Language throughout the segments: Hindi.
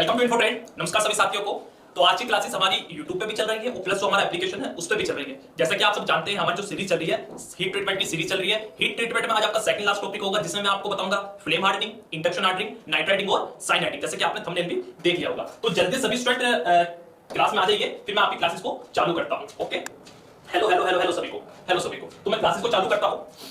Welcome to इन्फोट्रेंड। नमस्कार सभी साथियों को। तो आज की क्लासेस हमारी YouTube पे भी चल रही है और प्लस जो हमारा एप्लीकेशन है उस पे भी चल रही है। जैसा कि आप सब जानते हैं हमारी जो सीरीज चल रही है हीट ट्रीटमेंट की सीरीज चल रही है। हीट ट्रीटमेंट में आज आपका सेकंड लास्ट टॉपिक होगा जिसमें मैं आपको बताऊंगा फ्लेम हार्डनिंग, इंडक्शन हार्डनिंग, नाइट्राइटिंग और साइनाइटिंग। जैसे कि आपने थंबनेल भी देख लिया होगा। तो जल्दी सभी स्टूडेंट क्लास में आ जाइए, फिर मैं आपकी क्लासेस को चालू करता हूं। Okay, hello hello hello hello सभी को, हेलो सभी को। तो मैं क्लासेस को चालू करता हूं।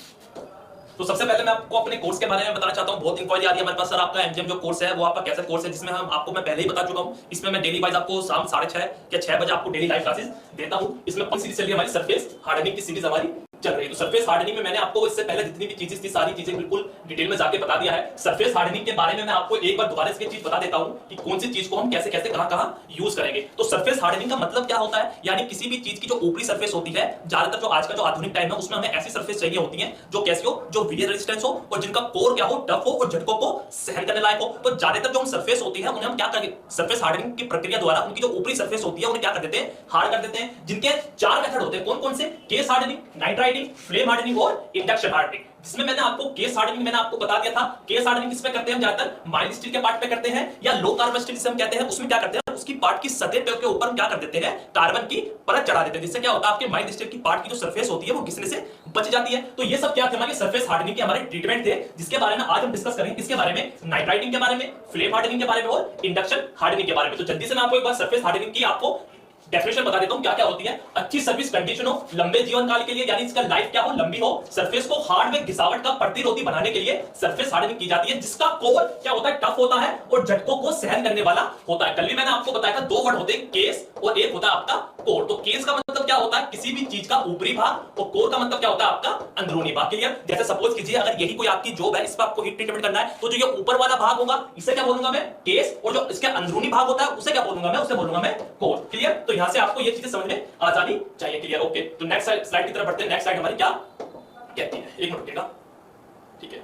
तो सबसे पहले मैं आपको अपने कोर्स के बारे में बताना चाहता हूं। बहुत इंक्वायरी आ रही है हमारे पास, सर आपका एमजीएम जो कोर्स है वो आपका कैसा कोर्स है, जिसमें हम आपको मैं पहले ही बता चुका हूं। इसमें मैं डेली वाइज आपको शाम 6:30 या 6 बजे आपको डेली लाइव क्लासेस देता हूं। इसमें कौन सीरीज चल रही है? हमारी सरफेस हार्डनिंग की सीरीज हमारी चल रही है। तो सरफेस हार्डनिंग में मैंने आपको इससे पहले जितनी भी चीजें थी सारी चीजें बिल्कुल डिटेल में जाके बता दिया है। सरफेस हार्डनिंग के बारे में मैं आपको एक बार दोबारा इसकी चीज बता देता हूं कि कौन सी चीज को हम कैसे कैसे कहां यूज करेंगे। तो सरफेस हार्डनिंग का मतलब क्या होता है? यानी किसी भी चीज की जो ऊपरी सरफेस होती है, ज्यादातर जो आज का जो आधुनिक टाइम है उसमें हमें ऐसी सरफेस चाहिए होती है जो कैसी हो, जो वियर रेजिस्टेंस हो और जिनका कोर क्या हो, टफ हो और झटकों को सहन करने लायक हो। तो ज्यादातर जो हम सरफेस होती है उन्हें हम क्या करेंगे, सरफेस हार्डनिंग की प्रक्रिया द्वारा उनकी जो ऊपरी सरफेस होती है उन्हें क्या कर देते हैं, हार्ड कर देते हैं। जिनके 4 मेथड होते हैं। कौन कौन से? केस हार्डनिंग, नाइट्राइटिंग, फ्लेम हार्डनिंग और इंडक्शन हार्डनिंग। जिसमें मैंने आपको केस हार्डनिंग मैंने आपको बता दिया था। केस हार्डनिंग किस पे करते हैं? हम ज्यादातर माइल्ड स्टील के पार्ट पे करते हैं या लो कार्बन स्टील जिसे हम कहते हैं। उसमें क्या करते हैं, उसकी पार्ट की सतह के ऊपर हम क्या कर देते हैं, कार्बन की परत चढ़ा देते हैं। जिससे क्या होता है, आपके माइल्ड स्टील की पार्ट की जो सरफेस होती है वो घिसने से बच जाती है। तो ये सब क्या थे, हमारे सरफेस हार्डनिंग के हमारे ट्रीटमेंट थे, जिसके बारे में आज हम डिस्कस करेंगे। किसके बारे में? नाइट्राइटिंग के बारे में, फ्लेम हार्डनिंग के बारे में और इंडक्शन हार्डनिंग के बारे में। तो जल्दी से मैं आपको एक बार सरफेस हार्डनिंग की आपको डेफिनेशन बता देता हूं क्या क्या होती है। अच्छी सर्विस कंडीशन हो, लंबे जीवन काल के लिए, यानी इसका लाइफ क्या हो, लंबी हो। सरफेस को हार्ड में घिसावट का प्रतिरोधी बनाने के लिए सरफेस हार्डनिंग की जाती है। जिसका कोर क्या होता है, टफ होता है और झटकों को सहन करने वाला होता है। कल भी मैंने आपको बताया था 2 वर्ड होते हैं, केस और एक होता है आपका कोर। तो केस का मतलब क्या होता है, किसी भी चीज का ऊपरी भाग, और कोर का मतलब क्या होता है, आपका अंदरूनी भाग। क्लियर? जैसे सपोज कीजिए अगर यही कोई आपकी जॉब है, इस पर आपको हीट ट्रीटमेंट करना है, तो जो ये ऊपर वाला भाग होगा इसे क्या बोलूंगा मैं, केस, और जो इसके अंदरूनी भाग होता है उसे क्या बोलूंगा मैं, उसे बोलूंगा मैं कोर। क्लियर? तो यहां से आपको ये चीजें समझ में आ जानी चाहिए। क्लियर? ओके, तो नेक्स्ट स्लाइड की तरफ बढ़ते हैं। नेक्स्ट स्लाइड हमारी क्या कहती है, एक मिनट रुकिएगा। ठीक है,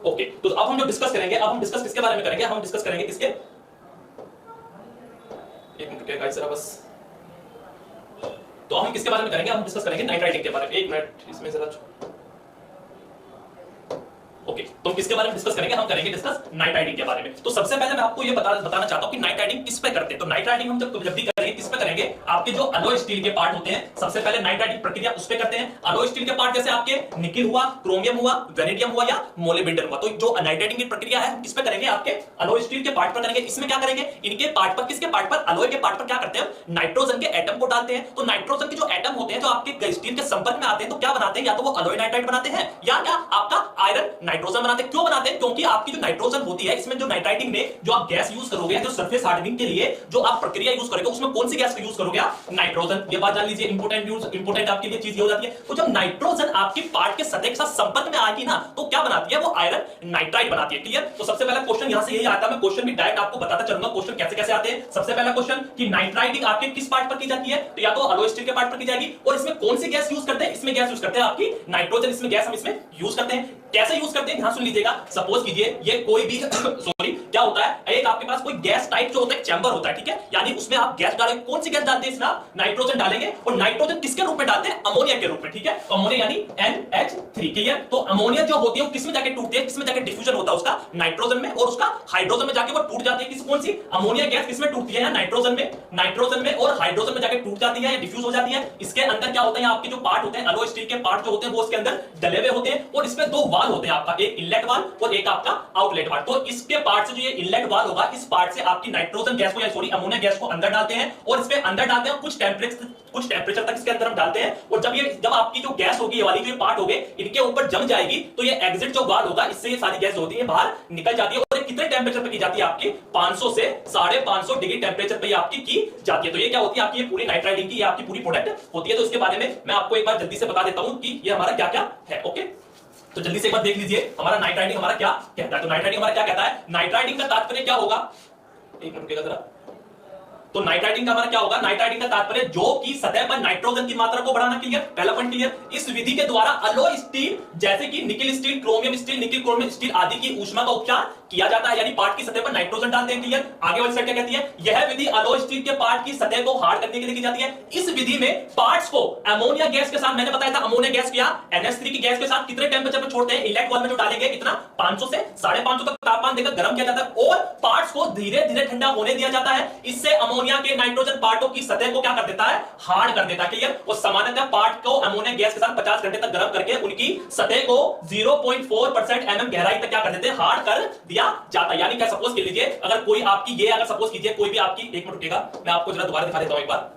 ओके। तो अब हम जो डिस्कस करेंगे, अब हम डिस्कस किसके बारे में करेंगे, हम डिस्कस करेंगे किसके, एक मिनट रुकिएगा जरा बस। तो हम किसके बारे में करेंगे, हम डिस्कस करेंगे नाइट्राइटिंग के बारे में। एक मिनट इसमें जरा ओके, तो किसके बारे में डिस्कस करेंगे, हम करेंगे डिस्कस नाइट्राइटिंग के बारे में। तो सबसे पहले मैं आपको ये बताना चाहता हूं कि नाइट्राइटिंग किस पे करते हैं। तो नाइट्राइटिंग हम जब भी करेंगे किस पे करेंगे, आपके जो अलॉय स्टील के पार्ट होते हैं, सबसे पहले नाइट्राइटिंग प्रक्रिया उस पे करते हैं। अलॉय स्टील के पार्ट जैसे आपके निकिल हुआ, क्रोमियम हुआ, वेनेडियम हुआ या मोलिब्डेनम हुआ। तो जो नाइट्राइटिंग की प्रक्रिया है किस पे करेंगे, आपके अलॉय स्टील के पार्ट पर करेंगे। इसमें क्या करेंगे, इनके पार्ट पर, किसके पार्ट पर, अलॉय के पार्ट पर क्या करते हैं, नाइट्रोजन के एटम को डालते हैं। तो नाइट्रोजन के जो एटम होते हैं जो आपके स्टील के संपर्क में आते हैं, तो क्या बनाते हैं, या तो वो अलॉय नाइट्राइट बनाते हैं या क्या आपका आयरन नाइट्रोजन बनाते हैं। क्यों बनाते हैं? क्योंकि आपकी जो नाइट्रोजन होती है, इसमें जो नाइट्राइटिंग में जो आप गैस यूज करोगे, जो सरफेस हार्डनिंग के लिए जो आप प्रक्रिया यूज करोगे, उसमें कौन सी गैस का यूज करोगे आप, नाइट्रोजन। ये बात जान लीजिए, इंपोर्टेंट आपके लिए चीज ये हो जाती है। तो जब नाइट्रोजन आपकी पार्ट के सतह के साथ संपर्क में आएगी ना, तो क्या बनाती है, वो आयरन नाइट्राइट बनाती है। क्लियर? तो सबसे पहला क्वेश्चन यहां से यही आता है। मैं क्वेश्चन भी डायरेक्ट आपको बताता चलूंगा क्वेश्चन कैसे कैसे आते हैं। सबसे पहला क्वेश्चन कि नाइट्राइटिंग आपके किस पार्ट पर की जाती है, तो या तो अलॉय स्टील के पार्ट पर की जाएगी। और इसमें कौन सी गैस यूज करते हैं, इसमें गैस यूज करते हैं आपकी नाइट्रोजन। इसमें गैस हम इसमें यूज करते हैं। कैसे यूज करते हैं, ध्यान सुन लीजिएगा। सपोज कीजिए ये कोई भी सॉरी क्या होता है, एक आपके पास कोई गैस टाइप जो होता है, चैम्बर होता है, ठीक है, यानी उसमें आप गैस डालेंगे। कौन सी गैस डालते हैं, इसमें आप नाइट्रोजन डालेंगे। और नाइट्रोजन किसके रूप में डालते हैं, अमोनिया के रूप में। ठीक है, तो अमोनिया यानी NH3। क्लियर? तो अमोनिया जो होती है वो किसमें जाके टूटती है, किसमें जाके डिफ्यूजन होता है उसका, नाइट्रोजन में, और उसका हाइड्रोजन में जाके वो टूट जाती है। कौन सी अमोनिया गैस किसमें टूटती है, नाइट्रोजन में, नाइट्रोजन में और हाइड्रोजन में जाके टूट जाती है या डिफ्यूज हो जाती है। इसके अंदर क्या होता है, आपके जो पार्ट होते हैं अलॉय स्टील के पार्ट जो होते हैं वो इसके अंदर डले हुए होते हैं। और इसमें 2 वाल होते हैं आपका, एक इनलेट वाल और एक आपका आउटलेट वाल। तो इसके पार्ट से जो ये इनलेट वाल होगा, इस पार्ट से आपकी नाइट्रोजन गैस को या सॉरी अमोनिया गैस को अंदर डालते हैं। और इसमें अंदर डालते हैं कुछ टेंपरेचर तक इसके अंदर हम डालते हैं। और जब आपकी जो गैस होगी, ये वाली जो पार्ट होगे, इनके ऊपर जम जाएगी, तो ये एग्जिट जो वाल होगा, इससे ये सारी गैस होती है बाहर निकल जाती है। और ये कितने टेंपरेचर पे की जाती है, आपकी 500 से 550 डिग्री टेंपरेचर पे आपकी की जाती है। तो ये क्या होती है, आपकी ये पूरी नाइट्राइटिंग की ये आपकी पूरी प्रोडक्ट होती है। तो इसके बारे में मैं आपको एक बार जल्दी से बता देता हूं कि ये हमारा क्या क्या है। ओके, तो जल्दी से एक बार देख लीजिए हमारा नाइट्राइटिंग हमारा क्या कहता है। तो नाइट्राइटिंग हमारा क्या कहता है, नाइट्राइटिंग का तात्पर्य क्या होगा, एक मिनट रुकिएगा जरा। तो नाइट्राइटिंग का हमारा क्या होगा, नाइट्राइटिंग का तात्पर्य जो कि सतह पर नाइट्रोजन की मात्रा को बढ़ाना। क्लियर, पहला पॉइंट क्लियर। इस विधि के द्वारा अलॉय स्टील जैसे कि nickel steel, chromium steel, nickel chromium steel आदि की ऊष्मा का उपचार किया जाता है, यानी पार्ट की सतह पर नाइट्रोजन डालते हैं। क्लियर, आगे वाली साइड क्या कहती है, यह विधि अलॉय स्टील के पार्ट की सतह को हार्ड करने के लिए की जाती है। इस विधि में पार्ट्स को अमोनिया गैस के साथ, मैंने बताया था अमोनिया गैस क्या, NH3 की गैस के साथ कितने टेंपरेचर पर छोड़ते हैं, इलेक्ट वॉल में जो डालेंगे कितना 500 से 550 तक तापमान देकर गर्म किया जाता है और पार्ट्स को धीरे धीरे ठंडा होने दिया जाता है। इससे अमोनिया के नाइट्रोजन पार्टों की सतह को क्या कर देता है, हार्ड कर देता है। क्लियर, और सामान्यतः पार्ट को अमोनिया गैस के साथ 50 घंटे तक गर्म करके उनकी सतह को 0.4% mm गहराई तक क्या कर देते हैं, हार्ड कर दिया जाता है। यानी क्या, सपोज कर लीजिए अगर कोई आपकी ये, अगर सपोज कीजिए कोई भी आपकी, एक मिनट रुकिएगा मैं आपको जरा दोबारा दिखा देता हूं एक बार,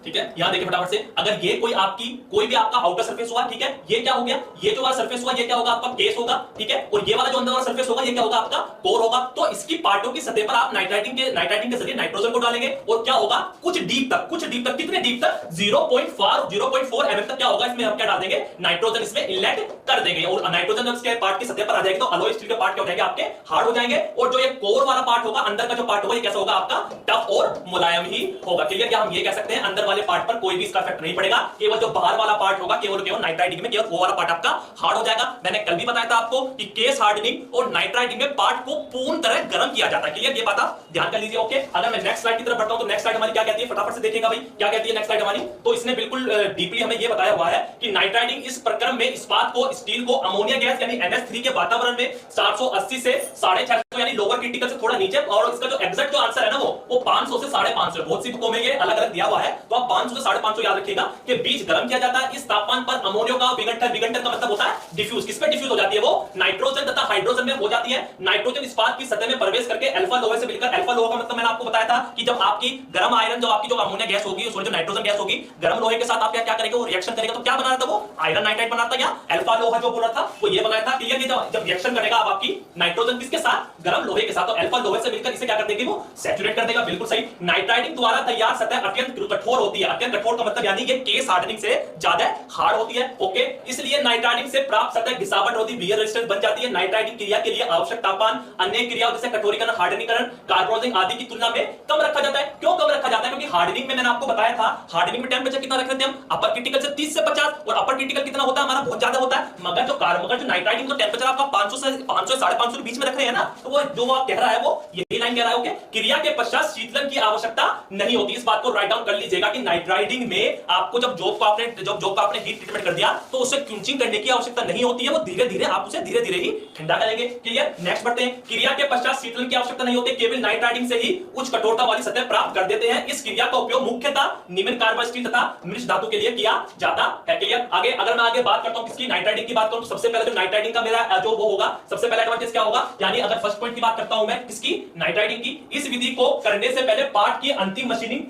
ठीक है। यहां देखिए फटाफट से, अगर ये कोई आपकी कोई भी आपका आउटर सरफेस हुआ, ठीक है, ये क्या हो गया, ये जो वाला सरफेस हुआ ये क्या होगा, आपका केस होगा, ठीक है, और ये वाला जो अंदर वाला सरफेस होगा ये क्या होगा, आपका कोर होगा। तो इसकी पार्टों की सतह पर आप नाइट्राइटिंग के जरिए नाइट्रोजन को डालेंगे और क्या होगा, कुछ डीप तक, कितने डीप तक, 0.4 mm तक क्या होगा, इसमें हम क्या डाल देंगे, नाइट्रोजन इसमें इनलेट कर देंगे और नाइट्रोजन जब इसके पार्ट की सतह पर आ जाएगी तो अलॉय स्टील के पार्ट क्या हो जाएंगे, आपके हार्ड हो जाएंगे। और जो ये कोर वाला पार्ट होगा, अंदर का जो पार्ट होगा, ये कैसा होगा, आपका टफ और मुलायम ही होगा। क्लियर, क्या हम ये कह सकते हैं अंदर वाले पार्ट पर कोई भी इसका इफेक्ट नहीं पड़ेगा, केवल जो बाहर वाला पार्ट होगा, केवल नाइट्राइटिंग में केवल वो वाला पार्ट आपका हार्ड हो जाएगा। मैंने कल भी बताया था आपको कि केस हार्डनिंग और नाइट्राइटिंग में पार्ट को पूर्ण तरह गर्म किया जाता है। क्लियर, ये बात आप ध्यान कर लीजिए। ओके, अगर मैं नेक्स्ट स्लाइड की तरफ बढ़ता हूं तो नेक्स्ट स्लाइड हमारी क्या कहती है, फटाफट से देखिएगा भाई क्या कहती है नेक्स्ट स्लाइड हमारी। तो इसने बिल्कुल डीपली हमें ये बताया हुआ है कि नाइट्राइटिंग इस प्रक्रम में इस्पात को, स्टील को अमोनिया गैस यानी NH3 के वातावरण में 780 से 650 यानी लोअर क्रिटिकल से थोड़ा नीचे, और इसका जो एग्जैक्ट जो आंसर है ना वो 500 से 550, बहुत सी बुकों में ये अलग अलग दिया हुआ है, तो आप 500 से 550 याद रखिएगा कि बीच गर्म किया जाता है। इस तापमान पर अमोनिया का विघटन का मतलब होता है डिफ्यूज। किस पे डिफ्यूज हो जाती है, वो नाइट्रोजन तथा हाइड्रोजन में हो जाती है। नाइट्रोजन इस्पात की सतह में प्रवेश करके अल्फा लोहे से मिलकर, अल्फा लोहा का मतलब मैंने आपको बताया था कि जब आपकी गर्म आयरन, जो आपकी जो अमोनिया गैस होगी, सॉरी जो नाइट्रोजन गैस होगी, गर्म लोहे के साथ आप क्या करेंगे, वो रिएक्शन करेगा तो क्या बना था, वो आयरन नाइट्राइड बनाता है, या अल्फा लोहा जो बोला था वो ये बनाया था। क्लियर, कि जब रिएक्शन करेगा आप आपकी नाइट्रोजन किसके साथ, गर्म लोहे के साथ, तो अल्फा लोहे से मिलकर इसे क्या कर देगी, वो सैचुरेट कर देगा। बिल्कुल सही। नाइट्राइटिंग द्वारा तैयार सतह अत्यंत कठोर होती है। अत्यंत कठोर का मतलब यानी ये केस हार्डनिंग से ज्यादा हार्ड होती है। ओके, इसलिए नाइट्राइटिंग से प्राप्त सतह घिसावट होती, वियर रेजिस्टेंस बन जाती है। नाइट्राइटिंग क्रिया के लिए आवश्यक तापमान अन्य क्रियाओं जैसे कठोरीकरण, हार्डनिंगकरण, कार्बोनाइजिंग आदि की तुलना में कम रखा जाता है। क्यों कम रखा जाता है, क्योंकि हार्डनिंग में मैंने आपको बताया था, हार्डनिंग में टेंपरेचर कितना रख देते हैं हम, अपर क्रिटिकल से 30 से 50, और अपर क्रिटिकल कितना होता है हमारा, बहुत ज्यादा होता है। मगर जो नाइट्राइटिंग तो टेंपरेचर आपका 500 से 550 के बीच में रख रहे हैं ना, तो वो जो आप कह रहा है वो यही लाइन कह रहा है। ओके, क्रिया के पश्चात शीतलन की आवश्यकता नहीं होती। इस बात को राइट डाउन कर लीजिएगा कि नाइट्राइटिंग में आपको जब जॉब को आपने हीट ट्रीटमेंट कर दिया तो उसे क्विंचिंग करने की आवश्यकता नहीं होती है, वो धीरे धीरे आप उसे धीरे धीरे ही ठंडा करेंगे। क्लियर, नेक्स्ट बढ़ते हैं। क्रिया के पश्चात शीतलन की आवश्यकता नहीं होती, केवल नाइट्राइटिंग से ही उच्च कठोरता वाली सतह प्राप्त कर देते हैं। इस क्रिया का उपयोग मुख्यतः निम्न कार्बन स्टील तथा मिश्र धातु के लिए किया जाता है। क्लियर, आगे अगर मैं आगे बात करता हूं किसकी, नाइट्राइटिंग की बात करूं तो सबसे पहले जो नाइट्राइटिंग का मेरा जो वो होगा, सबसे पहला एडवांटेज क्या होगा, यानी अगर फर्स्ट पॉइंट की बात करता हूं मैं किसकी, नाइट्राइटिंग की, इस विधि को करने से पहले पार्ट की अंतिम मशीनिंग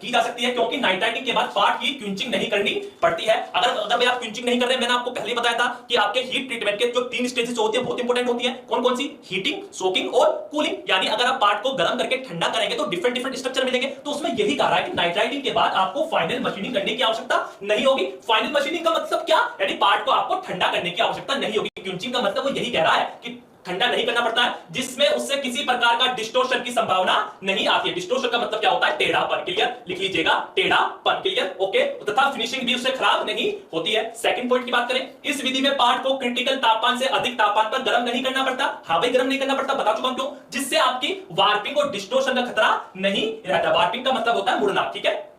की जा सकती है, क्योंकि नाइट्राइटिंग के बाद पार्ट की क्विंचिंग नहीं करनी पड़ती है। अगर आप क्विंचिंग नहीं कर रहे, मैंने आपको पहले बताया था कि आपके हीट ट्रीटमेंट के जो 3 स्टेजेस होती है बहुत इंपॉर्टेंट होती है। कौन कौन सी, हीटिंग, सोकिंग और कूलिंग। यानी अगर आप पार्ट को गर्म करके ठंडा करेंगे तो डिफरेंट स्ट्रक्चर मिलेंगे। तो उसमें यही कहा रहा है कि नाइट्राइटिंग के बाद आपको फाइनल मशीनिंग करने की आवश्यकता नहीं होगी। फाइनल मशीनिंग का मतलब क्या, यानी पार्ट को आपको ठंडा करने की आवश्यकता नहीं होगी। क्विंचिंग का मतलब वो यही कह रहा है कि ठंडा नहीं करना पड़ता है, जिसमें उससे किसी प्रकार का डिस्टोर्शन की संभावना नहीं आती है। डिस्टोर्शन का मतलब क्या होता है, टेढ़ापन। क्लियर, लिख लीजिएगा टेढ़ापन। क्लियर, ओके, तथा फिनिशिंग भी उससे खराब नहीं होती है। सेकंड पॉइंट की बात करें, इस विधि में पार्ट को क्रिटिकल तापमान से अधिक तापमान पर गर्म नहीं करना पड़ता। हाँ भाई, गर्म नहीं करना पड़ता, बता चुका हूं क्यों, जिससे आपकी वार्पिंग और डिस्टोर्शन का खतरा नहीं रहता। वार्पिंग का मतलब होता है मुड़ना, ठीक है,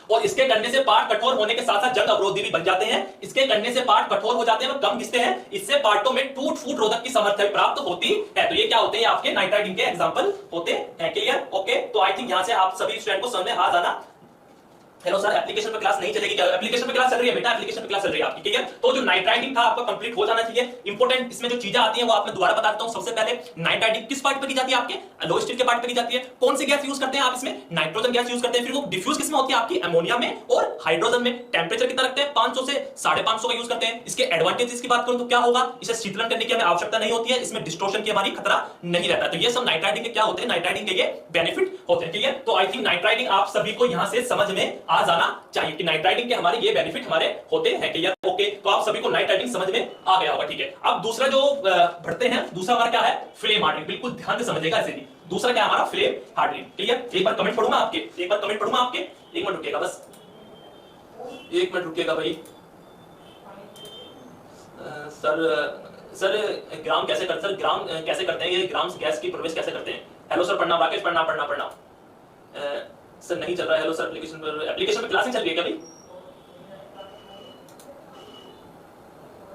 और इसके करने से पार्ट कठोर होने के साथ साथ जंग अवरोधी भी बन जाते हैं। इसके करने से पार्ट कठोर हो जाते हैं और कम घिसते हैं। इससे पार्टों में टूट फूट रोधक की सामर्थ्य प्राप्त होती है। तो ये क्या होते हैं, आपके नाइट्राइटिंग के एग्जांपल होते हैं। क्लियर, ओके, तो आई थिंक यहां से आप सभी स्टूडेंट को समझ में आ जाना। हेलो सर, एप्लीकेशन पे क्लास नहीं चलेगी क्या, एप्लीकेशन पे क्लास चल रही है बेटा, एप्लीकेशन पे क्लास चल रही है आपकी। ठीक है, तो जो नाइट्राइटिंग था आपका कंप्लीट हो जाना चाहिए। इंपॉर्टेंट इसमें जो चीजें आती हैं वो आपने दोबारा बता देता हूं। सबसे पहले नाइट्राइटिंग किस पार्ट पे की जाती है, आपके लो स्टील के पार्ट पे की जाती है। कौन सी गैस यूज करते हैं आप इसमें, नाइट्रोजन गैस यूज करते हैं। फिर वो डिफ्यूज किसमें होती है, आपकी अमोनिया में और हाइड्रोजन में। टेंपरेचर कितना रखते हैं, 500 से 550 का यूज करते हैं। इसके एडवांटेजेस की बात करूं तो क्या होगा, इसे शीतलन करने की हमें आवश्यकता नहीं होती है, इसमें डिस्टोर्शन की हमारी खतरा नहीं रहता। तो ये सब नाइट्राइटिंग के क्या होते हैं, नाइट्राइटिंग के ये बेनिफिट होते हैं। ठीक है, तो आई थिंक नाइट्राइटिंग आप सभी को यहां से समझ में आ जाना चाहिए कि नाइट राइडिंग के हमारे ये बेनिफिट हमारे होते हैं। क्लियर? ओके, तो आप सभी को नाइट राइडिंग समझ में आ गया होगा। ठीक है, अब दूसरा जो बढ़ते हैं, दूसरा हमारा क्या है? Flame hardening. बिल्कुल ध्यान से समझिएगा ऐसे भी। दूसरा क्या है हमारा? Flame hardening. क्लियर? एक बार कमेंट पढ़ूंगा आपके, एक बार कमेंट पढ़ूंगा आपके, एक मिनट रुकिएगा, बस एक मिनट रुकिएगा भाई। सर ग्राम कैसे करते, सर ग्राम कैसे करते हैं, ये ग्राम गैस की प्रवेश कैसे करते हैं? हेलो सर, प्रणाम राकेश, प्रणाम। सर नहीं चल रहा है। हेलो सर, एप्लीकेशन पे क्लासेस चल रही है क्या भाई?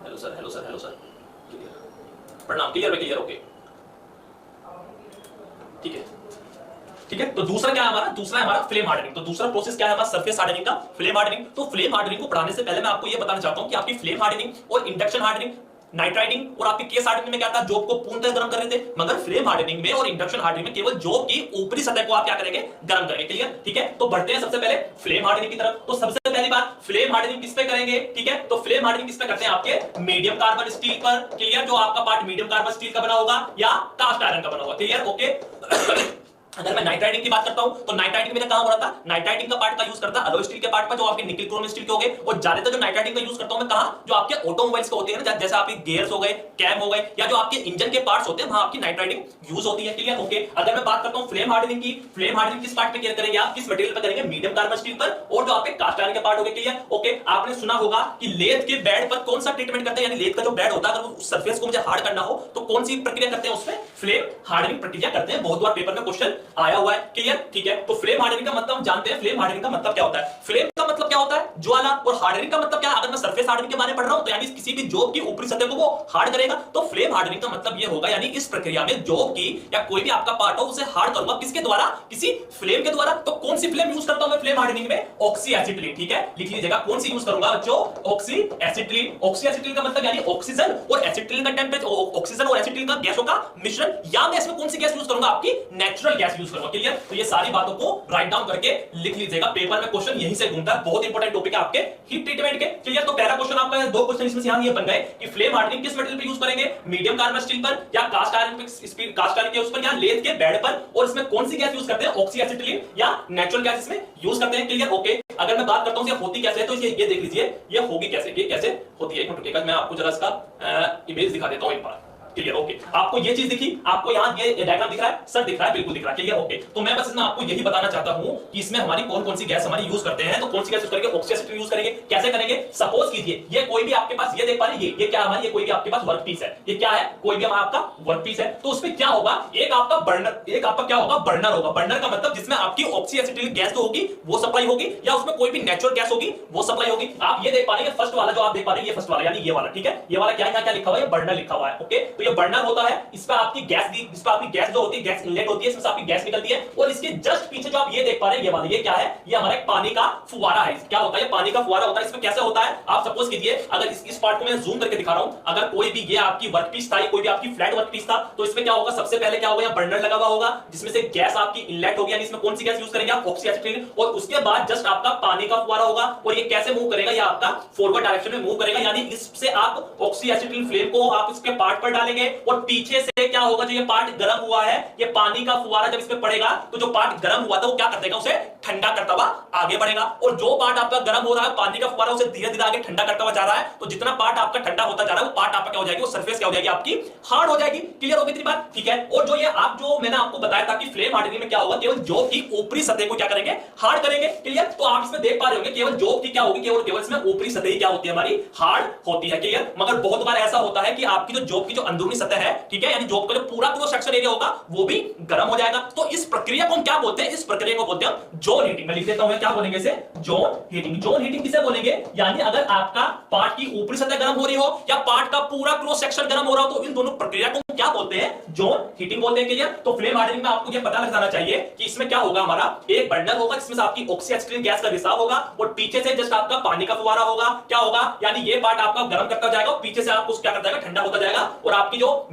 हेलो सर, प्रणाम। क्लियर? ओके, ठीक है। तो दूसरा क्या है हमारा? दूसरा है हमारा फ्लेम हार्डनिंग। तो दूसरा प्रोसेस क्या है हमारा? सरफेस हार्डनिंग का, फ्लेम हार्डनिंग। तो फ्लेम हार्डनिंग को पढ़ाने से पहले मैं आपको ये बताना चाहता हूं कि आपकी फ्लेम हार्डनिंग और इंडक्शन हार्डनिंग, नाइट राइडिंग और आपकी केस हार्डनिंग में क्या था? जॉब को पूर्णतः गर्म कर रहे थे, मगर फ्लेम हार्डनिंग में और इंडक्शन हार्डनिंग में केवल जॉब की ऊपरी सतह को आप क्या करेंगे? गर्म करेंगे। क्लियर? ठीक है, तो बढ़ते हैं सबसे पहले फ्लेम हार्डनिंग की तरफ। तो सबसे पहली बात, फ्लेम हार्डनिंग किस पे करेंगे? ठीक है, तो फ्लेम हार्डनिंग किस पे करते हैं? आपके मीडियम कार्बन स्टील पर। क्लियर? जो आपका पार्ट मीडियम कार्बन स्टील का बना होगा या कास्ट आयरन का बना होगा। क्लियर? ओके। अगर मैं नाइट राइडिंग की बात करता हूं तो नाइट राइडिंग में कहां हो रहा था? नाइट राइडिंग का पार्ट का यूज करता अलॉय स्टील के पार्ट पर, जो आपके निकल क्रोम स्टील के हो गए। और ज्यादातर जो नाइट राइडिंग का यूज करता हूं मैं कहां? जो आपके ऑटोमोबाइल्स के होते हैं ना, जैसे आपके गियर्स हो गए, कैम हो गए, या जो आपके इंजन के पार्ट्स होते हैं, वहां आपकी नाइट राइडिंग यूज होती है। क्लियर? ओके। अगर मैं बात करता हूं फ्लेम हार्डनिंग की, फ्लेम हार्डनिंग किस पार्ट पे केयर करेंगे आप? किस मटेरियल पे करेंगे? मीडियम कार्बन स्टील पर, और जो आपके कास्ट आयरन के पार्ट हो गए। क्लियर? ओके। आपने सुना होगा कि लेथ के बेड पर कौन सा ट्रीटमेंट करते हैं, यानी लेथ का जो बेड होता है, अगर उस सरफेस को मुझे हार्ड करना हो तो कौन सी प्रक्रिया करते हैं? उसमें फ्लेम हार्डनिंग प्रक्रिया करते हैं। बहुत बार पेपर में क्वेश्चन आया हुआ है। क्लियर? ठीक है, तो फ्लेम हार्डनिंग का मतलब हम जानते हैं। फ्लेम हार्डनिंग का मतलब क्या होता है? फ्लेम का मतलब क्या होता है? ज्वाला। और हार्डनिंग का मतलब क्या है? अगर मैं सरफेस हार्डनिंग के बारे में पढ़ रहा हूं तो यानी किसी भी जॉब की ऊपरी सतह को वो हार्ड करेगा। तो फ्लेम हार्डनिंग का मतलब ये होगा, यानी इस प्रक्रिया में जॉब की या कोई भी आपका पार्ट हो उसे हार्ड करूंगा। किसके द्वारा? किसी फ्लेम के द्वारा। तो कौन सी फ्लेम यूज करता हूं मैं फ्लेम हार्डनिंग में? Oxy acetylene. ठीक है, लिख लीजिएगा कौन सी यूज करूंगा बच्चों? Oxy acetylene. ऑक्सी एसिटिलीन का मतलब यानी ऑक्सीजन और एसिटिलीन का टेम्परेचर, ऑक्सीजन और एसिटिलीन का गैसों का मिश्रण, या मैं इसमें कौन सी गैस यूज करूंगा? आपकी नेचुरल गैस यूज करूंगा। क्लियर? तो ये सारी बातों को राइट डाउन करके लिख लीजिएगा। पेपर में क्वेश्चन यहीं से घूमता है, बहुत इंपॉर्टेंट टॉपिक है आपके हीट ट्रीटमेंट के। क्लियर? तो पहला क्वेश्चन आपका, दो क्वेश्चन इसमें से यहां ये बन गए कि फ्लेम हार्डनिंग किस मटेरियल पे यूज करेंगे? मीडियम कार्बन स्टील पर या कास्ट आयरन पे, कास्ट आयरन के उस पर या लेथ के बेड पर, और इसमें कौन सी गैस यूज करते हैं? ऑक्सी एसिटिलीन या नेचुरल गैस इसमें यूज करते हैं। क्लियर? ओके। अगर मैं बात करता हूं ये होती कैसे है, तो ये देख लीजिए, ये होगी कैसे, ये कैसे होती है। एक मिनट रुकिएगा, मैं आपको जरा इसका इमेज दिखा देता हूं एक बार। क्लियर? ओके। आपको ये चीज दिखी, आपको यहां ये डायग्राम दिख रहा है? सर दिख रहा है, बिल्कुल दिख रहा है। क्लियर? ओके। तो मैं बस इसमें आपको यही बताना चाहता हूं कि इसमें हमारी कौन कौन सी गैस हमारी यूज करते हैं। तो कौन सी गैस यूज करेंगे? ऑक्सी एसिटिलीन यूज करेंगे। कैसे करेंगे? सपोज कीजिए ये कोई भी आपके पास, ये देख पा रहे हैं, ये क्या हमारी, ये कोई भी आपके पास वर्क पीस है। ये क्या है? कोई भी आपका वर्क पीस है। तो उसमें क्या होगा? एक आपका बर्नर, एक आपका क्या होगा? बर्नर होगा। बर्नर का मतलब जिसमें आपकी ऑक्सी एसिटिलीन गैस जो होगी वो सप्लाई होगी, या उसमें कोई भी नेचुरल गैस होगी वो सप्लाई होगी। आप ये देख पा रहे हैं, फर्स्ट वाला जो आप देख पा रहे हैं, ये फर्स्ट वाला यानी ये वाला। ठीक है, ये वाला क्या है? क्या लिखा हुआ है? बर्नर लिखा हुआ है। ओके। तो ये बर्नर होता है, इस पर आपकी गैस दी, इस पर आपकी गैस जो होती है, गैस इनलेट होती है, इसमें से आपकी गैस निकलती है। और इसके जस्ट पीछे जो आप ये देख पा रहे हैं, ये वाला, ये क्या है? ये हमारा एक पानी का फुवारा है। क्या होता है? ये पानी का फुवारा होता है। इसमें कैसे होता है? आप सपोज कीजिए, अगर इस पार्ट को मैं जूम करके दिखा रहा हूं, अगर कोई भी ये आपकी वर्कपीस था, कोई भी आपकी फ्लैट वर्कपीस था, तो इसमें क्या होगा? सबसे पहले क्या होगा? यहाँ बर्नर लगा हुआ होगा, जिसमें से गैस आपकी इनलेट होगी, यानी इसमें कौन सी गैस यूज करेंगे आप? Oxy acetylene. और उसके बाद जस्ट आपका पानी का फुवारा होगा, और ये कैसे मूव करेगा? ये आपका फॉरवर्ड डायरेक्शन में मूव करेगा, यानी इससे आप ऑक्सी एसिटिलीन फ्लेम को आप इसके पार्ट पर डालेंगे, और पीछे से क्या होगा? जो ये पार्ट गर्म हुआ है, ये पानी का फुवारा जब इस पे पड़ेगा तो जो पार्ट गर्म हुआ था वो क्या कर देगा? उसे ठंडा करता हुआ आगे बढ़ेगा। और जो पार्ट आपका गर्म हो रहा है, पानी का फुवारा उसे धीरे धीरे आगे ठंडा करता हुआ जा रहा है। तो जितना पार्ट आपका ठंडा होता जा रहा है, वो पार्ट आपका क्या हो जाएगी? वो सरफेस क्या हो जाएगी? आपकी हार्ड हो जाएगी। क्लियर हो गई इतनी बात? ठीक है। और जो ये आप जो मैंने आपको बताया था कि फ्लेम हार्डनिंग में क्या होगा? केवल जॉब की ऊपरी सतह को क्या करेंगे? हार्ड करेंगे। क्लियर? तो आप इसमें देख पा रहे होंगे, केवल जॉब की क्या होगी? केवल इसमें ऊपरी सतह ही क्या होती है? हमारी हार्ड होती है। क्लियर? मगर बहुत बार ऐसा होता है कि आपकी जो जॉब की जो अंदरूनी सतह है, ठीक है, यानी जॉब का जो पूरा क्रॉस सेक्शन एरिया होगा वो भी गर्म हो जाएगा। तो इस प्रक्रिया को हम क्या बोलते हैं? इस प्रक्रिया को बोलते हैं जोन हीटिंग। मैं लिख देता हूं, क्या बोलेंगे इसे? Zone heating. जोन हीटिंग किसे बोलेंगे? यानी अगर आपका पार्ट की ऊपरी सतह गर्म हो रही हो या पार्ट का पूरा क्रॉस सेक्शन गर्म हो रहा हो, तो इन दोनों प्रक्रिया को क्या बोलते हैं? जोन हीटिंग बोलते हैं। क्लियर? तो फ्लेम हार्डनिंग में आपको यह पता लग जाना चाहिए कि इसमें क्या होगा? हमारा एक बर्नर होगा जिसमें से आपकी ऑक्सी एसिटिलीन गैस का रिसाव होगा, और पीछे से जस्ट आपका पानी का फुवारा होगा। क्या होगा? यानी ये पार्ट आपका गर्म करता जाएगा, और पीछे से आपको क्या करता जाएगा? ठंडा होता जाएगा। और आपकी जो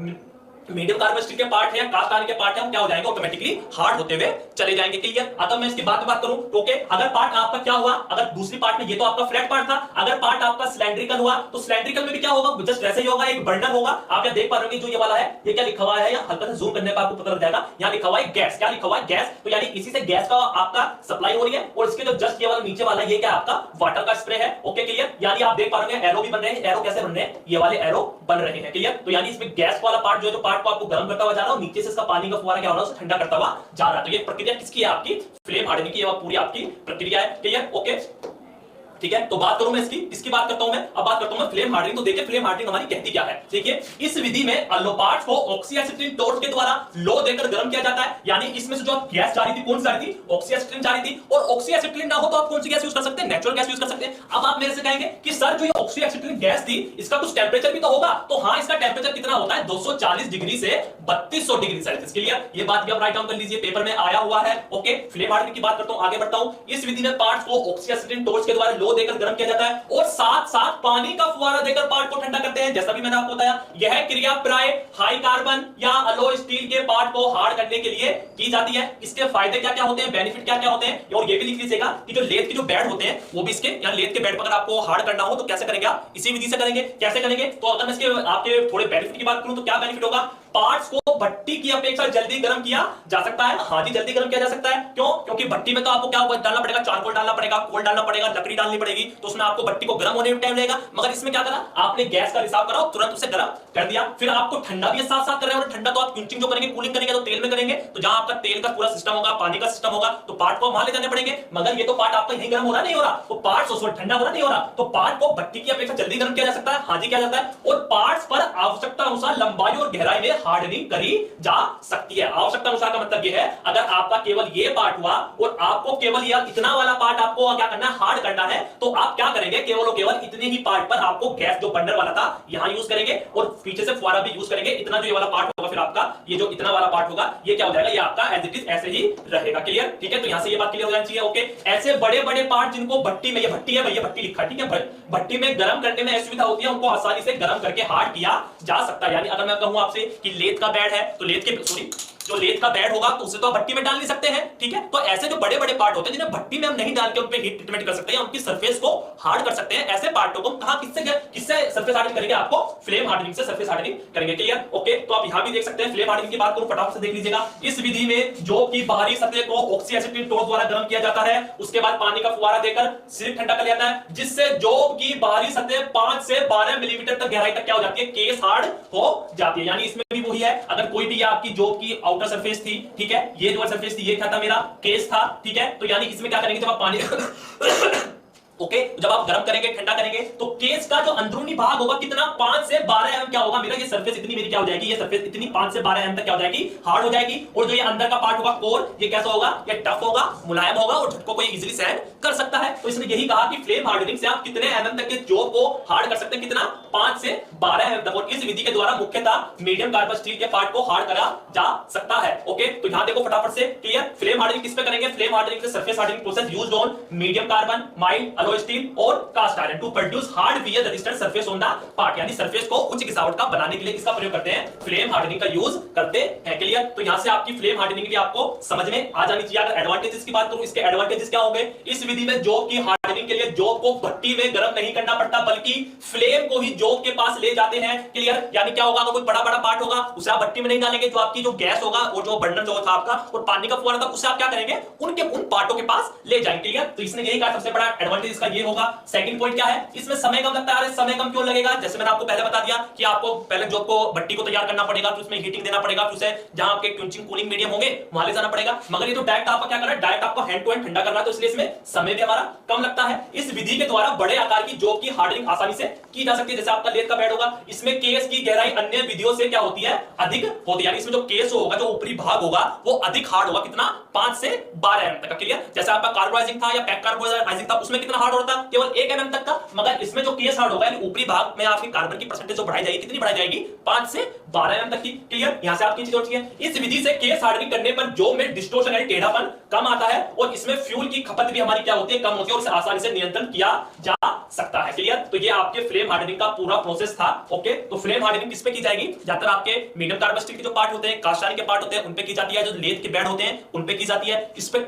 मीडियम कार्बन स्टील के पार्ट है या कास्ट आयरन के पार्ट है, हम क्या हो जाएंगे ऑटोमेटिकली हार्ड होते हुए चले जाएंगे। क्लियर? अगर मैं इसकी बात करूं तो ओके, अगर पार्ट आपका क्या हुआ, अगर दूसरी पार्ट में ये तो आपका फ्लैट पार्ट था, अगर पार्ट आपका सिलेंड्रिकल हुआ तो सिलेंड्रिकल में भी क्या होगा, जस्ट वैसे ही होगा, एक बर्नर होगा। आप क्या देख पा रहे हो जो ये वाला है, ये क्या लिखा हुआ है, या हल्का सा जूम करने पर आपको पता लग जाएगा, यहां लिखा हुआ है गैस। क्या लिखा हुआ है? गैस। तो यानी इसी से गैस का आपका सप्लाई हो रही है, और इसके जो जस्ट ये वाला नीचे वाला ये क्या आपका वाटर का स्प्रे है। Okay clear? यानी आप देख पा रहे हैं एरो भी बन रहे हैं। एरो कैसे बन रहे हैं? ये वाले एरो बन रहे हैं। क्लियर? तो यानी इसमें गैस वाला पार्ट जो पार्ट को आपको गर्म करता हुआ जा रहा है, नीचे से इसका पानी का फुवारा क्या हो रहा है, उसे ठंडा करता हुआ जा रहा है। तो ये प्रक्रिया किसकी है? आपकी फ्लेम हार्डनिंग की, पूरी आपकी प्रक्रिया है। क्लियर? ओके ठीक है। तो बात करूं मैं इसकी बात करता हूं मैं। अब बात करता हूं मैं फ्लेम हार्डनिंग। तो देखिए फ्लेम हार्डनिंग हमारी कहती क्या है। देखिए इस विधि में लो पार्ट्स को ऑक्सीएसिटिलीन टॉर्च के द्वारा लो देकर गर्म किया जाता है। यानी इसमें से जो गैस जा रही थी, कौन सी जा रही थी? ऑक्सीएसिटिलीन जा रही थी। और ऑक्सीएसिटिलीन ना हो तो आप कौन सी गैस यूज कर सकते हैं? नेचुरल गैस यूज कर सकते हैं। अब आप मेरे से कहेंगे कि सर जो ये ऑक्सीएसिटिलीन गैस थी, इसका कुछ टेंपरेचर भी तो होगा। तो हां, इसका टेंपरेचर कितना होता है? 240 डिग्री से 3200 डिग्री सेल्सियस। क्लियर? ये बात भी आप राइट डाउन कर लीजिए, पेपर में आया हुआ है। ओके, फ्लेम हार्डनिंग की बात करता हूं, आगे बढ़ता हूं। इस विधि में पार्ट्स को ऑक्सीएसिटिलीन टॉर्च के द्वारा लो देकर गर्म किया जाता है और साथ साथ पानी का फुवारा देकर पार्ट को ठंडा करते हैं। जैसा भी मैंने आपको बताया, यह क्रिया प्राय हाई कार्बन या अलोय स्टील के पार्ट को हार्ड करने के लिए की जाती है। इसके फायदे क्या क्या होते हैं, बेनिफिट क्या क्या होते हैं, और ये भी लिख लीजिएगा कि जो लेथ के जो बेड होते हैं वो भी इसके, या लेथ के बेड पर अगर आपको हार्ड करना हो तो कैसे करेंगे आप? इसी विधि से करेंगे। कैसे करेंगे? तो अगर मैं इसके आपके थोड़े बेनिफिट की बात करूं तो क्या बेनिफिट होगा? पार्ट्स को भट्टी की अपेक्षा जल्दी गर्म किया जा सकता है। हाँ जी, जल्दी गर्म किया जा सकता है। क्यों? क्योंकि भट्टी में तो आपको क्या डालना पड़ेगा? चारकोल डालना पड़ेगा, कोल डालना पड़ेगा, लकड़ी डालनी पड़ेगी, तो उसमें आपको भट्टी को गर्म होने में टाइम लगेगा। मगर इसमें क्या करा आपने? गैस का रिसाव करा और तुरंत उसे गर्म कर दिया। फिर आपको ठंडा भी साथ साथ कर रहे हैं, और ठंडा तो आप क्विंचिंग जो करेंगे, कूलिंग करेंगे तो तेल में करेंगे, तो जहां आपका तेल का पूरा सिस्टम होगा, पानी का सिस्टम होगा, तो पार्ट को वहां ले जाने पड़ेंगे। मगर ये तो पार्ट आपका यहीं गर्म हो रहा नहीं हो रहा, तो पार्ट ठंडा हो रहा नहीं हो रहा, तो पार्ट को भट्टी की अपेक्षा जल्दी गर्म किया जा सकता है। हाँ जी, किया जाता है। और पार्ट्स पर आवश्यकता अनुसार लंबाई और गहराई में हार्डनिंग करी जा सकती है। आवश्यकता अनुसार का मतलब यह है, अगर आपका केवल ये पार्ट हुआ और आपको केवल यह इतना वाला पार्ट आपको क्या करना है? हार्ड करना है, तो आप क्या करेंगे? केवल और केवल इतने ही पार्ट पर आपको गैस जो बर्नर वाला था यहां यूज करेंगे, और पीछे से फुवारा भी यूज करेंगे। इतना जो ये वाला पार्ट होगा, फिर आपका ये जो इतना वाला पार्ट होगा, ये क्या हो जाएगा? ये आपका एज इट इज ऐसे ही रहेगा। क्लियर? ठीक है, तो यहां से ये बात क्लियर हो जानी चाहिए। ओके, ऐसे बड़े बड़े पार्ट जिनको भट्टी में, ये भट्टी है भाई, ये भट्टी लिखा है, ठीक है, भट्टी में गर्म करने में असुविधा होती है, उनको आसानी से गर्म करके हार्ड किया जा सकता है। यानी अगर मैं कहूं आपसे कि लेथ का बेड है, तो लेथ के जो लेथ का बेड होगा तो उसे तो आप भट्टी में डाल नहीं सकते हैं। ठीक है, तो ऐसे जो बड़े बड़े पार्ट होते हैं जिन्हें भट्टी में हम नहीं डाल के उन पे हीट ट्रीटमेंट कर सकते हैं, उनकी सरफेस को हार्ड कर सकते हैं, ऐसे पार्टों को कहां किससे सरफेस हार्डनिंग करेंगे? आपको फ्लेम हार्डनिंग से सरफेस हार्डनिंग करेंगे। क्लियर? ओके, तो आप यहां भी देख सकते हैं फ्लेम हार्डनिंग की बात करूं, फटाफट से देख लीजिएगा। इस विधि में जो कि बाहरी सतह को ऑक्सीएसिटिलीन टॉर्च द्वारा गर्म किया जाता है, उसके बाद पानी का फुवारा देकर सिर्फ ठंडा कर लिया जाता है, जिससे जो कि बाहरी सतह 5 से 12 मिलीमीटर तक गहराई तक क्या हो जाती है? केस हार्ड हो जाती है। यानी इसमें भी वही है, अगर कोई भी आपकी जो की आउटर सरफेस थी, ठीक है, ये जो सरफेस थी, ये क्या था? मेरा केस था। ठीक है, तो यानी इसमें क्या करेंगे? जब आप पानी ओके, जब आप गर्म करेंगे, ठंडा करेंगे, तो केस का जो अंदरूनी भाग होगा कितना? 5 से 12 एमएम क्या होगा? मेरा ये सरफेस इतनी मेरी क्या हो जाएगी? ये सरफेस इतनी 5 से 12 एमएम तक क्या हो जाएगी? हार्ड हो जाएगी। और जो ये अंदर का पार्ट होगा, कोर, ये कैसा होगा? ये टफ होगा, मुलायम होगा, और झटकों को ये इजीली सहन कर सकता है। तो इसने यही कहा कि फ्लेम हार्डनिंग से आप कितने एमएम तक के जॉब को हार्ड कर सकते हैं? कितना? 5 से 12 एमएम तक। और इस विधि के द्वारा मुख्यतः मीडियम कार्बन स्टील के पार्ट को हार्ड करा जा सकता है। ओके, तो यहां देखो फटाफट से। क्लियर? फ्लेम हार्डनिंग किस पे करेंगे? फ्लेम हार्डनिंग से surface hardening process used on medium carbon, mild alloy steel और cast iron to produce hard wear resistant surface on the part. यानी सरफेस को उच्च गिसावट का बनाने के लिए इसका प्रयोग करते हैं, फ्लेम हार्डनिंग का यूज करते हैं। क्लियर? तो यहां से आपकी फ्लेम हार्डनिंग भी आपको समझ में आ जानी चाहिए। अगर एडवांटेजेस की बात करूं, इसके एडवांटेजेस क्या होंगे? इस विधि में जॉब की हार्डनिंग के लिए जॉब को भट्टी में गर्म नहीं करना पड़ता, बल्कि फ्लेम को ही जॉब के पास ले जाते हैं। क्लियर? यानी क्या होगा? अगर कोई बड़ा बड़ा पार्ट होगा, उसे आप भट्टी में नहीं डालेंगे, जो आपकी जो गैस होगा और जो बर्नर जो था आपका और पानी का फुवारा था, उसे आप क्या करेंगे? उन पार्टों के पास ले जाएंगे। क्लियर? तो इसने यही कहा सबसे बड़ा एडवांटेज इसका ये होगा। सेकंड पॉइंट क्या है? इसमें समय कम लगता है। समय कम क्यों लगेगा? जैसे मैंने आपको पहले बता दिया कि आपको पहले जॉब को भट्टी को तैयार करना पड़ेगा, फिर उसमें हीटिंग देना पड़ेगा, फिर उसे जहां आपके क्विंचिंग कूलिंग मीडियम होंगे वहां ले जाना पड़ेगा। मगर ये तो डायरेक्ट आपका क्या कर रहा है? डायरेक्ट आपको हैंड टू हैंड ठंडा करना है, तो इसलिए इसमें समय भी हमारा कम लगता है। इस विधि के द्वारा बड़े आकार की जॉब की हार्डनिंग आसानी से की जा सकती है। जैसे आपका लेथ का बेड होगा, इसमें केस की गहराई अन्य विधियों से क्या होती है? अधिक होती है। यानी इसमें जो केस होगा, जो ऊपरी भाग होगा, वो अधिक हार्ड होगा। कितना? 5 से 12 एमएम तक का। क्लियर? जैसे आपका कार्बोनाइजिंग था या पैक कार्बोनाइजिंग था, उसमें कितना हार्ड होता? केवल 1 एमएम तक का। मगर इसमें जो केस हार्ड होगा, ऊपरी भाग में आपकी कार्बन की परसेंटेज जो बढ़ाई जाएगी, कितनी बढ़ाई जाएगी? 5 से 12 एमएम तक की। क्लियर? यहां से आपकी चीज होती है। इस विधि से केस हार्डनिंग करने पर जो में डिस्टोर्शन यानी टेढ़ापन कम आता है, और इसमें फ्यूल की खपत भी हमारी क्या होती है? कम होती है, और इसे आसानी से नियंत्रण किया जा सकता है। क्लियर? तो ये आपके फ्लेम हार्डनिंग का पूरा प्रोसेस था। ओके, तो फ्लेम हार्डनिंग किस पे की जाएगी? ज्यादातर आपके मीडियम कार्बन स्टील के जो पार्ट होते हैं, कास्ट आयरन के पार्ट होते हैं, उन पे की जाती है। जो लेथ के बेड होते हैं उन पे की जाती है। इस पे